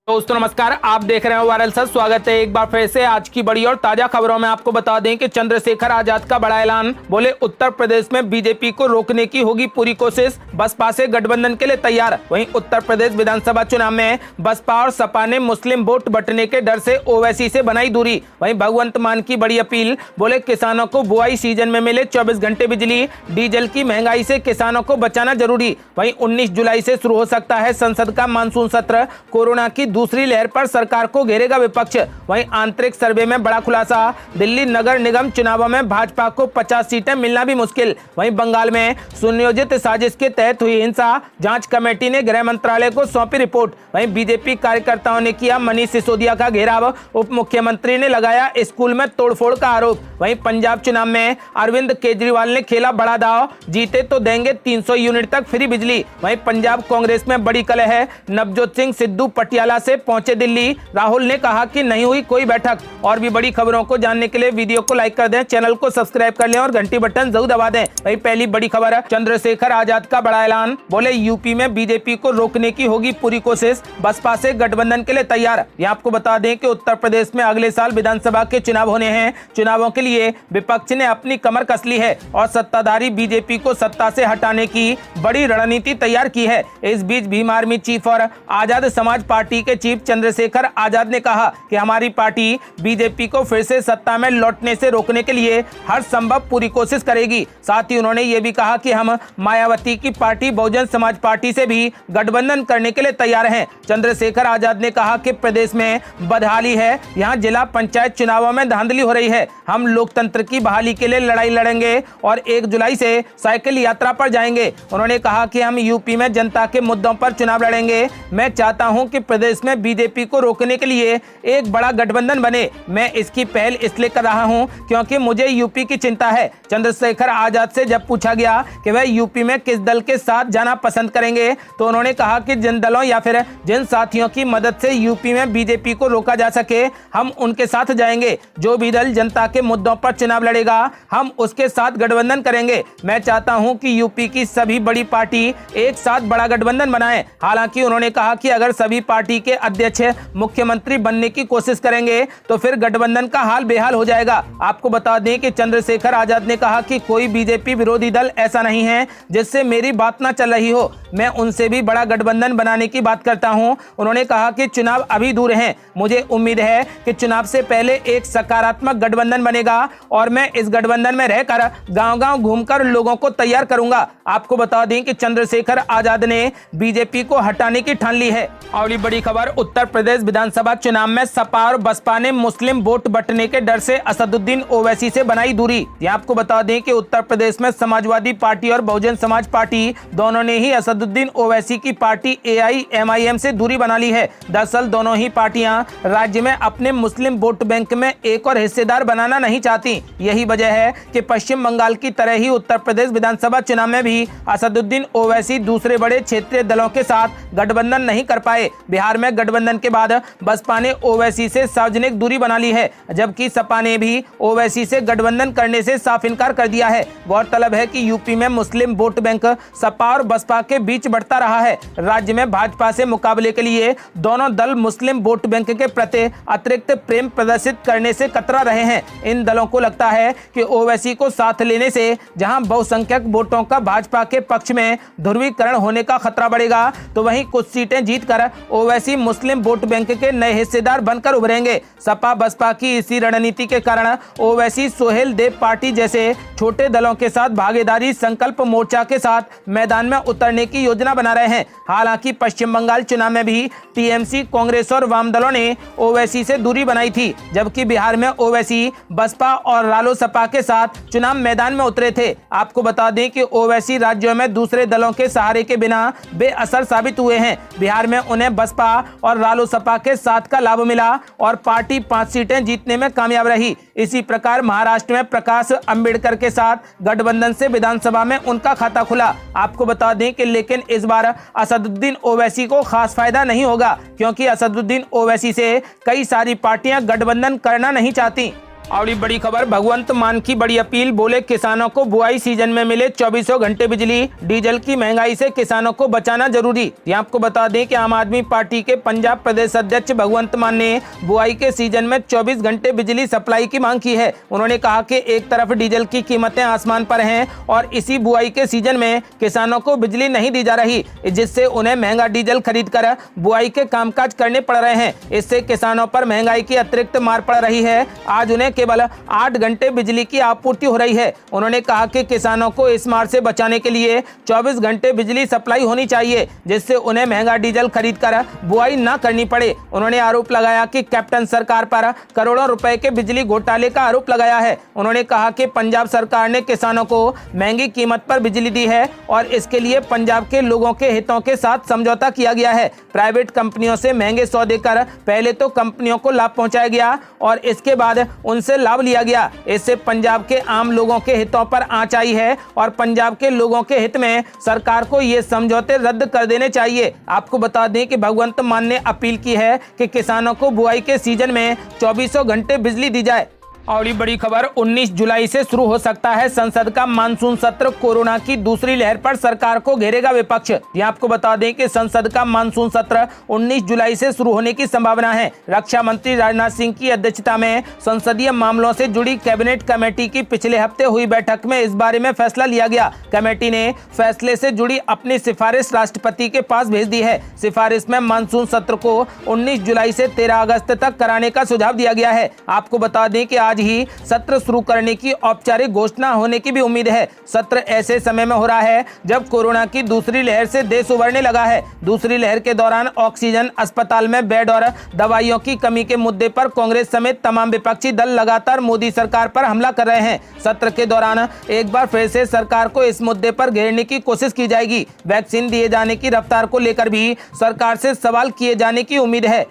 दोस्तों नमस्कार, आप देख रहे हैं वायरल सच। स्वागत है एक बार फिर से आज की बड़ी और ताजा खबरों में। आपको बता दें कि चंद्रशेखर आजाद का बड़ा ऐलान। बोले उत्तर प्रदेश में बीजेपी को रोकने की होगी पूरी कोशिश, बसपा से गठबंधन के लिए तैयार। वहीं उत्तर प्रदेश विधानसभा चुनाव में बसपा और सपा ने मुस्लिम वोट बंटने के डर से ओवैसी से बनाई दूरी। वहीं भगवंत मान की बड़ी अपील। बोले किसानों को बुआई सीजन में मिले 24 घंटे बिजली, डीजल की महंगाई से किसानों को बचाना जरूरी। वहीं 19 जुलाई से शुरू हो सकता है संसद का मानसून सत्र। कोरोना की दूसरी लहर पर सरकार को घेरेगा विपक्ष। वहीं आंतरिक सर्वे में बड़ा खुलासा। दिल्ली नगर निगम चुनावों में भाजपा को 50 सीटें मिलना भी मुश्किल। वहीं बंगाल में सुनियोजित साजिश के तहत हुई हिंसा, जांच कमेटी ने गृह मंत्रालय को सौंपी रिपोर्ट। वहीं बीजेपी कार्यकर्ताओं ने किया मनीष सिसोदिया का घेराव। उप मुख्यमंत्री ने लगाया स्कूल में तोड़फोड़ का आरोप। वहीं पंजाब चुनाव में अरविंद केजरीवाल ने खेला बड़ा दांव, जीते तो देंगे 300 यूनिट तक फ्री बिजली। वहीं पंजाब कांग्रेस में बड़ी कलह है। नवजोत सिंह सिद्धू पटियाला से पहुंचे दिल्ली। राहुल ने कहा कि नहीं हुई कोई बैठक। और भी बड़ी खबरों को जानने के लिए वीडियो को लाइक कर दें, चैनल को सब्सक्राइब कर लें और घंटी बटन जरूर दबा दें। वही पहली बड़ी खबर है, चंद्रशेखर आजाद का बड़ा ऐलान। बोले यूपी में बीजेपी को रोकने की होगी पूरी कोशिश, बसपा से गठबंधन के लिए तैयार। ये आपको बता दें कि उत्तर प्रदेश में अगले साल विधानसभा के चुनाव होने हैं। चुनावों के लिए विपक्ष ने अपनी कमर कस ली है और सत्ताधारी बीजेपी को सत्ता से हटाने की बड़ी रणनीति तैयार की है। इस बीच भीम आर्मी चीफ और आजाद समाज पार्टी के चीफ चंद्रशेखर आजाद ने कहा कि हमारी पार्टी बीजेपी को फिर से सत्ता में लौटने से रोकने के लिए हर संभव पूरी कोशिश करेगी। साथ ही उन्होंने ये भी कहा कि हम मायावती की पार्टी बहुजन समाज पार्टी से भी गठबंधन करने के लिए तैयार हैं। चंद्रशेखर आजाद ने कहा कि प्रदेश में बदहाली है, यहाँ जिला पंचायत चुनावों में धांधली हो रही है। हम लोकतंत्र की बहाली के लिए लड़ाई लड़ेंगे और 1 जुलाई से साइकिल यात्रा पर जाएंगे। उन्होंने कहा कि हम यूपी में जनता के मुद्दों पर चुनाव लड़ेंगे। मैं चाहता हूं कि प्रदेश में बीजेपी को रोकने के लिए एक बड़ा गठबंधन बने। मैं इसकी पहल इसलिए कर रहा हूं क्योंकि मुझे यूपी की चिंता है। चंद्रशेखर आजाद से जब पूछा गया कि वह यूपी में किस दल के साथ जाना पसंद करेंगे तो उन्होंने कहा कि जिन दलों या फिर जिन साथियों की मदद से यूपी में बीजेपी को रोका जा सके हम उनके साथ जाएंगे। जो भी दल जनता के मुद्दों पर चुनाव लड़ेगा हम उसके साथ गठबंधन करेंगे। मैं चाहता हूं कि यूपी की सभी बड़ी पार्टी एक साथ बड़ा गठबंधन बनाए। हालांकि उन्होंने कहा कि अगर सभी पार्टी के अध्यक्ष मुख्यमंत्री बनने की कोशिश करेंगे तो फिर गठबंधन का हाल बेहाल हो जाएगा। आपको बता दें कि चंद्रशेखर आजाद ने कहा कि कोई बीजेपी विरोधी दल ऐसा नहीं है जिससे मेरी बात ना चल रही हो। मैं उनसे भी बड़ा गठबंधन बनाने की बात करता हूं। उन्होंने कहा कि चुनाव अभी दूर हैं। मुझे उम्मीद है कि चुनाव से पहले एक सकारात्मक गठबंधन बनेगा और मैं इस गठबंधन में रहकर गांव-गांव घूमकर लोगों को तैयार करूंगा। आपको बता दें कि चंद्रशेखर आजाद ने बीजेपी को हटाने की ठान ली है। और बड़ी खबर, उत्तर प्रदेश विधानसभा चुनाव में सपा और बसपा ने मुस्लिम वोट बंटने के डर से असदुद्दीन ओवैसी से बनाई दूरी। ये आपको बता दें कि उत्तर प्रदेश में समाजवादी पार्टी और बहुजन समाज पार्टी दोनों ने ही असदुद्दीन ओवैसी की पार्टी AIMIM से दूरी बना ली है। दरअसल दोनों ही पार्टियां राज्य में अपने मुस्लिम वोट बैंक में एक और हिस्सेदार बनाना नहीं चाहती। यही वजह है कि पश्चिम बंगाल की तरह ही उत्तर प्रदेश विधानसभा चुनाव में भी असदुद्दीन ओवैसी दूसरे बड़े क्षेत्रीय दलों के साथ गठबंधन नहीं कर पाए। बिहार में गठबंधन के बाद बसपा ने ओवैसी से सार्वजनिक दूरी बना ली है, जबकि सपा ने भी ओवैसी से गठबंधन करने से साफ इनकार कर दिया है। गौरतलब है कि यूपी में मुस्लिम वोट बैंक सपा और बसपा के बीच बढ़ता रहा है। राज्य में भाजपा से मुकाबले के लिए दोनों दल मुस्लिम वोट बैंक के प्रति अतिरिक्त प्रेम प्रदर्शित करने से कतरा रहे हैं। इन दलों को लगता है कि ओवैसी को साथ लेने से जहां बहुसंख्यक वोटों का भाजपा के पक्ष में ध्रुवीकरण होने का खतरा बढ़ेगा, तो वहीं कुछ सीटें जीतकर ओवैसी मुस्लिम वोट बैंक के नए हिस्सेदार बनकर उभरेंगे। सपा बसपा की इसी रणनीति के कारण ओवैसी सोहेल देव पार्टी जैसे छोटे दलों के साथ भागीदारी संकल्प मोर्चा के साथ मैदान में उतरने की योजना बना रहे हैं। हालांकि पश्चिम बंगाल चुनाव में भी टीएमसी, कांग्रेस और वाम दलों ने ओवैसी से दूरी बनाई थी, जबकि बिहार में ओवैसी बसपा और रालोसपा के साथ चुनाव मैदान में उतरे थे। आपको बता दें कि ओवैसी राज्यों में दूसरे दलों के सहारे के बिना बेअसर साबित हुए हैं। बिहार में उन्हें बसपा और रालोसपा के साथ का लाभ मिला और पार्टी 5 सीटें जीतने में कामयाब रही। इसी प्रकार महाराष्ट्र में प्रकाश अंबेडकर के साथ गठबंधन से विधानसभा में उनका खाता खुला। आपको बता दें कि लेकिन इस बार असदुद्दीन ओवैसी को खास फायदा नहीं होगा, क्योंकि असदुद्दीन ओवैसी से कई सारी पार्टियां गठबंधन करना नहीं चाहती। और ये बड़ी खबर, भगवंत मान की बड़ी अपील, बोले किसानों को बुआई सीजन में मिले 24 घंटे बिजली, डीजल की महंगाई से किसानों को बचाना जरूरी। ये आपको बता दें कि आम आदमी पार्टी के पंजाब प्रदेश अध्यक्ष भगवंत मान ने बुआई के सीजन में 24 घंटे बिजली सप्लाई की मांग की है। उन्होंने कहा कि एक तरफ डीजल की कीमतें आसमान पर हैं और इसी बुआई के सीजन में किसानों को बिजली नहीं दी जा रही, जिससे उन्हें महंगा डीजल खरीद कर बुआई के कामकाज करने पड़ रहे हैं। इससे किसानों पर महंगाई की अतिरिक्त मार पड़ रही है। आज उन्हें केवल 8 घंटे बिजली की आपूर्ति हो रही है। उन्होंने कहा कि किसानों को इस मार से बचाने के लिए 24 घंटे बिजली सप्लाई होनी चाहिए, जिससे उन्हें महंगा डीजल खरीदकर बुआई न करनी पड़े। उन्होंने आरोप लगाया कि कैप्टन सरकार पर करोड़ों रुपए के बिजली घोटाले का आरोप लगाया है। उन्होंने कहा कि पंजाब सरकार ने किसानों को महंगी कीमत पर बिजली दी है और इसके लिए पंजाब के लोगों के हितों के साथ समझौता किया गया है। प्राइवेट कंपनियों से महंगे सौदे कर पहले तो कंपनियों को लाभ पहुंचाया गया और इसके बाद उनसे लाभ लिया गया। इससे पंजाब के आम लोगों के हितों पर आंच आई है और पंजाब के लोगों के हित में सरकार को ये समझौते रद्द कर देने चाहिए। आपको बता दें कि भगवंत मान ने अपील की है कि किसानों को बुआई के सीजन में 24 घंटे बिजली दी जाए। और ये बड़ी खबर, 19 जुलाई से शुरू हो सकता है संसद का मानसून सत्र, कोरोना की दूसरी लहर पर सरकार को घेरेगा विपक्ष। ये आपको बता दें कि संसद का मानसून सत्र 19 जुलाई से शुरू होने की संभावना है। रक्षा मंत्री राजनाथ सिंह की अध्यक्षता में संसदीय मामलों से जुड़ी कैबिनेट कमेटी की पिछले हफ्ते हुई बैठक में इस बारे में फैसला लिया गया। कमेटी ने फैसले से जुड़ी अपनी सिफारिश राष्ट्रपति के पास भेज दी है। सिफारिश में मानसून सत्र को 19 जुलाई से 13 अगस्त तक कराने का सुझाव दिया गया है। आपको बता दें कि आज ही सत्र शुरू करने की औपचारिक घोषणा होने की भी उम्मीद है। सत्र ऐसे समय में हो रहा है जब कोरोना की दूसरी लहर से देश उबरने लगा है। दूसरी लहर के दौरान ऑक्सीजन, अस्पताल में बेड और दवाइयों की कमी के मुद्दे पर कांग्रेस समेत तमाम विपक्षी दल लगातार मोदी सरकार पर हमला कर रहे हैं। सत्र के दौरान एक बार फिर से सरकार को इस मुद्दे पर घेरने की कोशिश की जाएगी। वैक्सीन दिए जाने की रफ्तार को लेकर भी सरकार से सवाल किए जाने की उम्मीद है।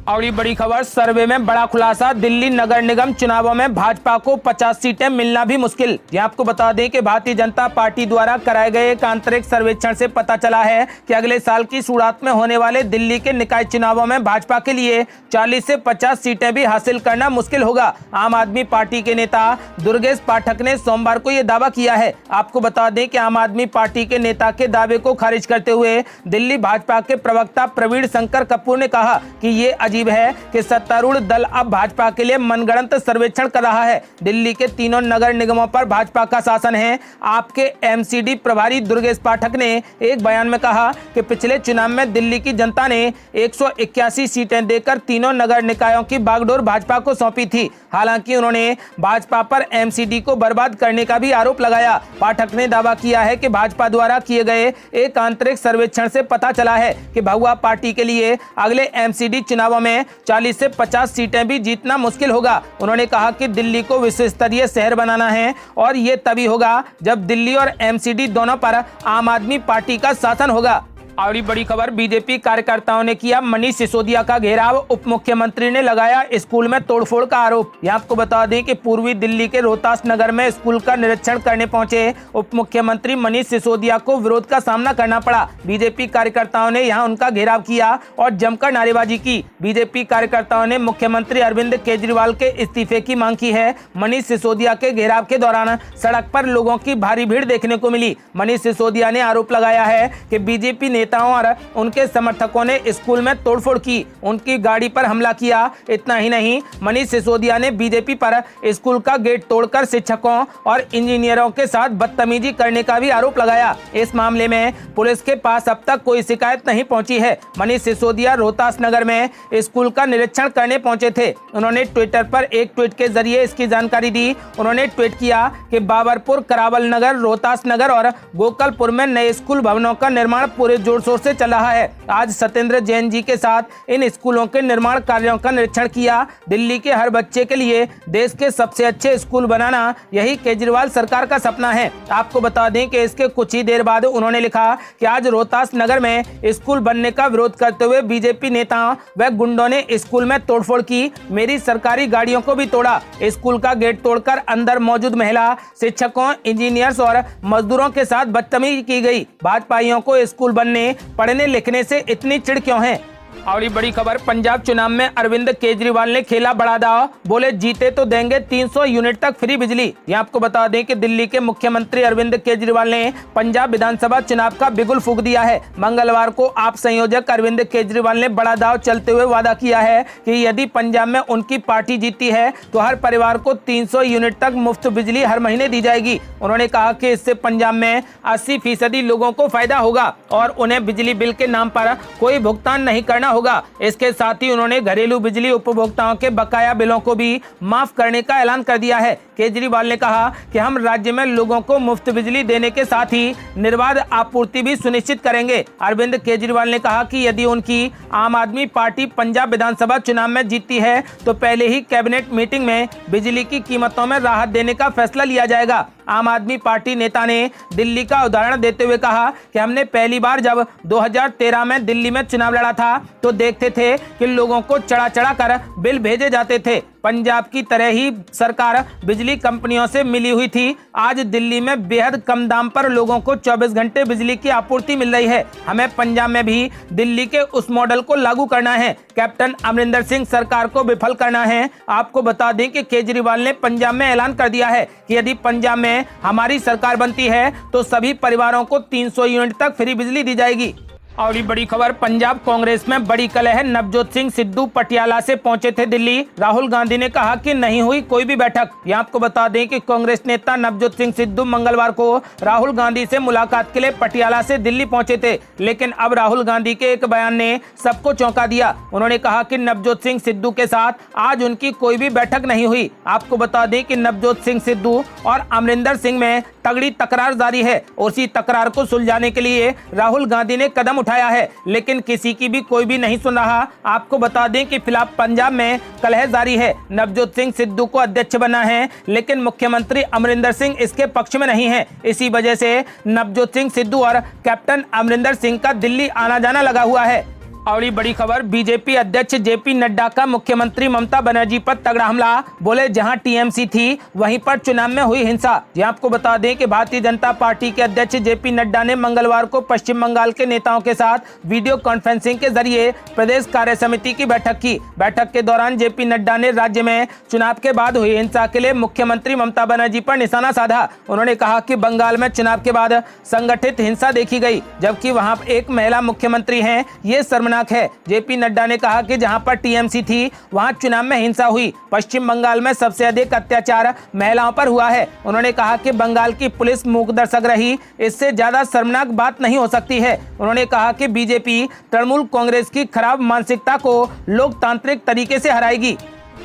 और ये बड़ी खबर, सर्वे में बड़ा खुलासा, दिल्ली नगर निगम चुनावों में भाजपा को 50 सीटें मिलना भी मुश्किल। ये आपको बता दें कि भारतीय जनता पार्टी द्वारा कराए गए एक आंतरिक सर्वेक्षण से पता चला है कि अगले साल की शुरुआत में होने वाले दिल्ली के निकाय चुनावों में भाजपा के लिए 40 से 50 सीटें भी हासिल करना मुश्किल होगा। आम आदमी पार्टी के नेता दुर्गेश पाठक ने सोमवार को यह दावा किया है। आपको बता दें कि आम आदमी पार्टी के नेता के दावे को खारिज करते हुए दिल्ली भाजपा के प्रवक्ता प्रवीण शंकर कपूर ने कहा कि ये अजीब है कि सत्तारूढ़ दल अब भाजपा के लिए मनगढ़ंत सर्वेक्षण कर रहा है। दिल्ली के तीनों नगर निगमों पर भाजपा का शासन है। आपके एमसीडी प्रभारी दुर्गेश पाठक ने एक बयान में कहा कि पिछले चुनाव में दिल्ली की जनता ने 181 सीटें देकर तीनों नगर निकायों की बागडोर भाजपा को सौंपी थी। हालांकि उन्होंने भाजपा पर एमसीडी को बर्बाद करने का भी आरोप लगाया। पाठक ने दावा किया है कि भाजपा द्वारा किए गए एक आंतरिक सर्वेक्षण से पता चला है कि भगवा पार्टी के लिए अगले एमसीडी चुनावों में 40 से 50 सीटें भी जीतना मुश्किल होगा। उन्होंने कहा कि दिल्ली को विश्व स्तरीय शहर बनाना है और ये तभी होगा जब दिल्ली और एमसीडी दोनों पर आम आदमी पार्टी का शासन होगा। और बड़ी खबर, बीजेपी कार्यकर्ताओं ने किया मनीष सिसोदिया का घेराव, उप मुख्यमंत्री ने लगाया स्कूल में तोड़फोड़ का आरोप। यह आपको बता दें कि पूर्वी दिल्ली के रोहतास नगर में स्कूल का निरीक्षण करने पहुंचे उप मुख्यमंत्री मनीष सिसोदिया को विरोध का सामना करना पड़ा। बीजेपी कार्यकर्ताओं ने यहां उनका घेराव किया और जमकर नारेबाजी की। बीजेपी कार्यकर्ताओं ने मुख्यमंत्री अरविंद केजरीवाल के इस्तीफे की मांग की है। मनीष सिसोदिया के घेराव के दौरान सड़क पर लोगों की भारी भीड़ देखने को मिली। मनीष सिसोदिया ने आरोप लगाया है कि बीजेपी नेताओं और उनके समर्थकों ने स्कूल में तोड़फोड़ की, उनकी गाड़ी पर हमला किया। इतना ही नहीं, मनीष सिसोदिया ने बीजेपी पर स्कूल का गेट तोड़कर शिक्षकों और इंजीनियरों के साथ बदतमीजी करने का भी आरोप लगाया। इस मामले में पुलिस के पास अब तक कोई शिकायत नहीं पहुंची है। मनीष सिसोदिया रोहतास नगर में स्कूल का निरीक्षण करने पहुंचे थे। उन्होंने ट्विटर पर एक ट्वीट के जरिए इसकी जानकारी दी। उन्होंने ट्वीट किया कि बाबरपुर, करावल नगर, रोहतास नगर और गोकलपुर में नए स्कूल भवनों का निर्माण पूरे जोर शोर से चल रहा है। आज सत्येंद्र जैन जी के साथ इन स्कूलों के निर्माण कार्यों का निरीक्षण किया। दिल्ली के हर बच्चे के लिए देश के सबसे अच्छे स्कूल बनाना, यही केजरीवाल सरकार का सपना है। आपको बता दें कि इसके कुछ ही देर बाद उन्होंने लिखा कि आज रोहतास नगर में स्कूल बनने का विरोध करते हुए बीजेपी नेताओं व गुंडों ने स्कूल में तोड़फोड़ की, मेरी सरकारी गाड़ियों को भी तोड़ा। स्कूल का गेट तोड़कर अंदर मौजूद महिला, शिक्षकों, इंजीनियर्स और मजदूरों के साथ बदतमीजी की गई। भाजपाइयों को स्कूल बनने, पढ़ने लिखने से इतनी चिढ़ क्यों है? और ये बड़ी खबर, पंजाब चुनाव में अरविंद केजरीवाल ने खेला बड़ा दांव, बोले जीते तो देंगे 300 यूनिट तक फ्री बिजली। यहाँ आपको बता दें कि दिल्ली के मुख्यमंत्री अरविंद केजरीवाल ने पंजाब विधानसभा चुनाव का बिगुल फूंक दिया है। मंगलवार को आप संयोजक अरविंद केजरीवाल ने बड़ा दांव चलते हुए वादा किया है कि यदि पंजाब में उनकी पार्टी जीती है तो हर परिवार को 300 यूनिट तक मुफ्त बिजली हर महीने दी जाएगी। उन्होंने कहा कि इससे पंजाब में 80% लोगों को फायदा होगा और उन्हें बिजली बिल के नाम पर कोई भुगतान नहीं करना होगा। इसके साथ ही उन्होंने घरेलू बिजली उपभोक्ताओं के बकाया बिलों को भी माफ करने का ऐलान कर दिया है। केजरीवाल ने कहा कि हम राज्य में लोगों को मुफ्त बिजली देने के साथ ही निर्बाध आपूर्ति भी सुनिश्चित करेंगे। अरविंद केजरीवाल ने कहा कि यदि उनकी आम आदमी पार्टी पंजाब विधानसभा चुनाव में जीतती है तो पहले ही कैबिनेट मीटिंग में बिजली की कीमतों में राहत देने का फैसला लिया जाएगा। आम आदमी पार्टी नेता ने दिल्ली का उदाहरण देते हुए कहा कि हमने पहली बार जब 2013 में दिल्ली में चुनाव लड़ा था तो देखते थे कि लोगों को चढ़ा चढ़ा कर बिल भेजे जाते थे। पंजाब की तरह ही सरकार बिजली कंपनियों से मिली हुई थी। आज दिल्ली में बेहद कम दाम पर लोगों को 24 घंटे बिजली की आपूर्ति मिल रही है। हमें पंजाब में भी दिल्ली के उस मॉडल को लागू करना है। कैप्टन अमरिंदर सिंह सरकार को विफल करना है। आपको बता दें कि केजरीवाल ने पंजाब में ऐलान कर दिया है कि यदि पंजाब में हमारी सरकार बनती है तो सभी परिवारों को 300 यूनिट तक फ्री बिजली दी जाएगी। और ये बड़ी खबर, पंजाब कांग्रेस में बड़ी कलह। नवजोत सिंह सिद्धू पटियाला से पहुंचे थे दिल्ली। राहुल गांधी ने कहा कि नहीं हुई कोई भी बैठक। यहाँ आपको बता दें कि कांग्रेस नेता नवजोत सिंह सिद्धू मंगलवार को राहुल गांधी से मुलाकात के लिए पटियाला से दिल्ली पहुंचे थे, लेकिन अब राहुल गांधी के एक बयान ने सबको चौंका दिया। उन्होंने कहा कि नवजोत सिंह सिद्धू के साथ आज उनकी कोई भी बैठक नहीं हुई। आपको बता दें कि नवजोत सिंह सिद्धू और अमरिंदर सिंह में तगड़ी तकरार जारी है। उसी तकरार को सुलझाने के लिए राहुल गांधी ने कदम उठाया है, लेकिन किसी की भी कोई भी नहीं सुन रहा। आपको बता दें कि फिलहाल पंजाब में कलह जारी है। नवजोत सिंह सिद्धू को अध्यक्ष बना है, लेकिन मुख्यमंत्री अमरिंदर सिंह इसके पक्ष में नहीं है। इसी वजह से नवजोत सिंह सिद्धू और कैप्टन अमरिंदर सिंह का दिल्ली आना जाना लगा हुआ है। और ये बड़ी खबर, बीजेपी अध्यक्ष जेपी नड्डा का मुख्यमंत्री ममता बनर्जी पर तगड़ा हमला। बोले जहां टीएमसी थी वहीं पर चुनाव में हुई हिंसा। यहां आपको बता दें कि भारतीय जनता पार्टी के अध्यक्ष जेपी नड्डा ने मंगलवार को पश्चिम बंगाल के नेताओं के साथ वीडियो कॉन्फ्रेंसिंग के जरिए प्रदेश कार्य समिति की बैठक की। बैठक के दौरान जेपी नड्डा ने राज्य में चुनाव के बाद हुई हिंसा के लिए मुख्यमंत्री ममता बनर्जी पर निशाना साधा। उन्होंने कहा कि बंगाल में चुनाव के बाद संगठित हिंसा देखी गई, जबकि वहाँ एक महिला मुख्यमंत्री है, ये शर्मनाक है। जेपी नड्डा ने कहा कि जहां पर टीएमसी थी वहां चुनाव में हिंसा हुई। पश्चिम बंगाल में सबसे अधिक अत्याचार महिलाओं पर हुआ है। उन्होंने कहा कि बंगाल की पुलिस मूक दर्शक रही, इससे ज्यादा शर्मनाक बात नहीं हो सकती है। उन्होंने कहा कि बीजेपी तृणमूल कांग्रेस की खराब मानसिकता को लोकतांत्रिक तरीके से हराएगी।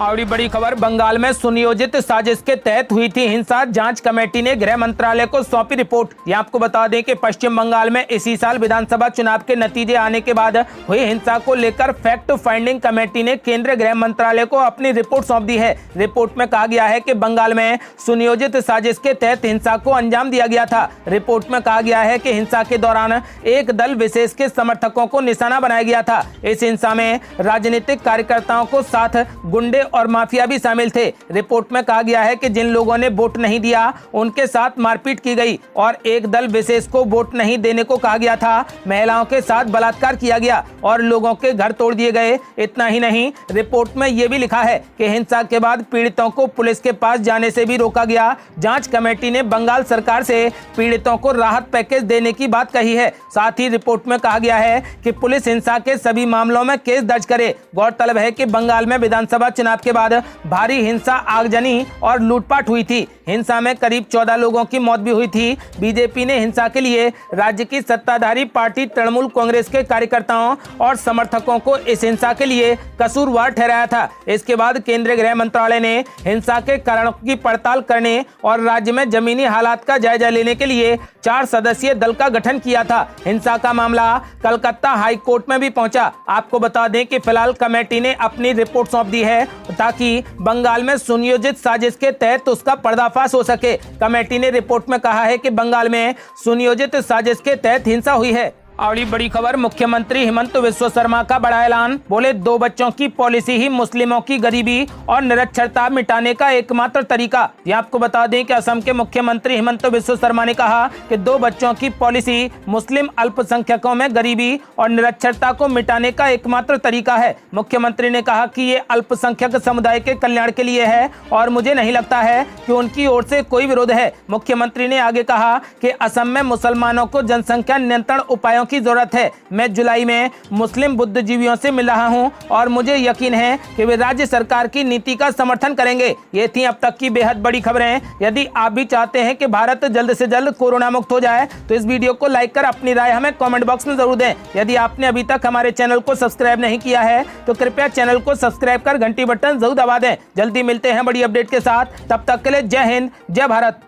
और बड़ी खबर, बंगाल में सुनियोजित साजिश के तहत हुई थी हिंसा। जांच कमेटी ने गृह मंत्रालय को सौंपी रिपोर्ट। यहाँ आपको बता दें कि पश्चिम बंगाल में इसी साल विधानसभा चुनाव के नतीजे आने के बाद हुई हिंसा को लेकर फैक्ट फाइंडिंग कमेटी ने केंद्रीय गृह मंत्रालय को अपनी रिपोर्ट सौंप दी है। रिपोर्ट में कहा गया है कि बंगाल में सुनियोजित साजिश के तहत हिंसा को अंजाम दिया गया था। रिपोर्ट में कहा गया है कि हिंसा के दौरान एक दल विशेष के समर्थकों को निशाना बनाया गया था। इस हिंसा में राजनीतिक कार्यकर्ताओं को साथ गुंडे और माफिया भी शामिल थे। रिपोर्ट में कहा गया है कि जिन लोगों ने वोट नहीं दिया उनके साथ मारपीट की गई और एक दल विशेष को वोट नहीं देने को कहा गया था। महिलाओं के साथ बलात्कार किया गया और लोगों के घर तोड़ दिए गए। इतना ही नहीं, रिपोर्ट में यह भी लिखा है कि हिंसा के बाद पीड़ितों को पुलिस के पास जाने से भी रोका गया। जांच कमेटी ने बंगाल सरकार से पीड़ितों को राहत पैकेज देने की बात कही है। साथ ही रिपोर्ट में कहा गया है कि पुलिस हिंसा के सभी मामलों में केस दर्ज करे। गौरतलब है कि बंगाल में विधानसभा चुनाव के बाद भारी हिंसा, आगजनी और लूटपाट हुई थी। हिंसा में करीब 14 लोगों की मौत भी हुई थी। बीजेपी ने हिंसा के लिए राज्य की सत्ताधारी पार्टी तृणमूल कांग्रेस के कार्यकर्ताओं और समर्थकों को इस हिंसा के लिए कसूरवार ठहराया था। इसके बाद केंद्रीय गृह मंत्रालय ने हिंसा के कारणों की पड़ताल करने और राज्य में जमीनी हालात का जायजा लेने के लिए 4 सदस्यीय दल का गठन किया था। हिंसा का मामला कलकत्ता हाई कोर्ट में भी पहुंचा। आपको बता दें कि फिलहाल कमेटी ने अपनी रिपोर्ट सौंप दी है ताकि बंगाल में सुनियोजित साजिश के तहत उसका पर्दाफाश हो सके। कमेटी ने रिपोर्ट में कहा है कि बंगाल में सुनियोजित साजिश के तहत हिंसा हुई है। अगली बड़ी खबर, मुख्यमंत्री हेमंत बिस्वा शर्मा का बड़ा ऐलान। बोले 2 बच्चों की पॉलिसी ही मुस्लिमों की गरीबी और निरक्षरता मिटाने का एकमात्र तरीका। ये आपको बता दें कि असम के मुख्यमंत्री हेमंत बिस्वा शर्मा ने कहा कि 2 बच्चों की पॉलिसी मुस्लिम अल्पसंख्यकों में गरीबी और निरक्षरता को मिटाने का एकमात्र तरीका है। मुख्यमंत्री ने कहा कि ये अल्पसंख्यक समुदाय के कल्याण के लिए है और मुझे नहीं लगता है कि उनकी ओर से कोई विरोध है। मुख्यमंत्री ने आगे कहा कि असम में मुसलमानों को जनसंख्या नियंत्रण उपायों की जरूरत है। मैं जुलाई में मुस्लिम बुद्धिजीवियों से मिल रहा हूं और मुझे यकीन है कि वे राज्य सरकार की नीति का समर्थन करेंगे। ये थी अब तक की बेहद बड़ी खबरें। यदि आप भी चाहते हैं कि भारत जल्द से जल्द कोरोना मुक्त हो जाए तो इस वीडियो को लाइक कर अपनी राय हमें कमेंट बॉक्स में जरूर दें। यदि आपने अभी तक हमारे चैनल को सब्सक्राइब नहीं किया है तो कृपया चैनल को सब्सक्राइब कर घंटी बटन जरूर दबा दें। जल्दी मिलते हैं बड़ी अपडेट के साथ, तब तक के लिए जय हिंद, जय भारत।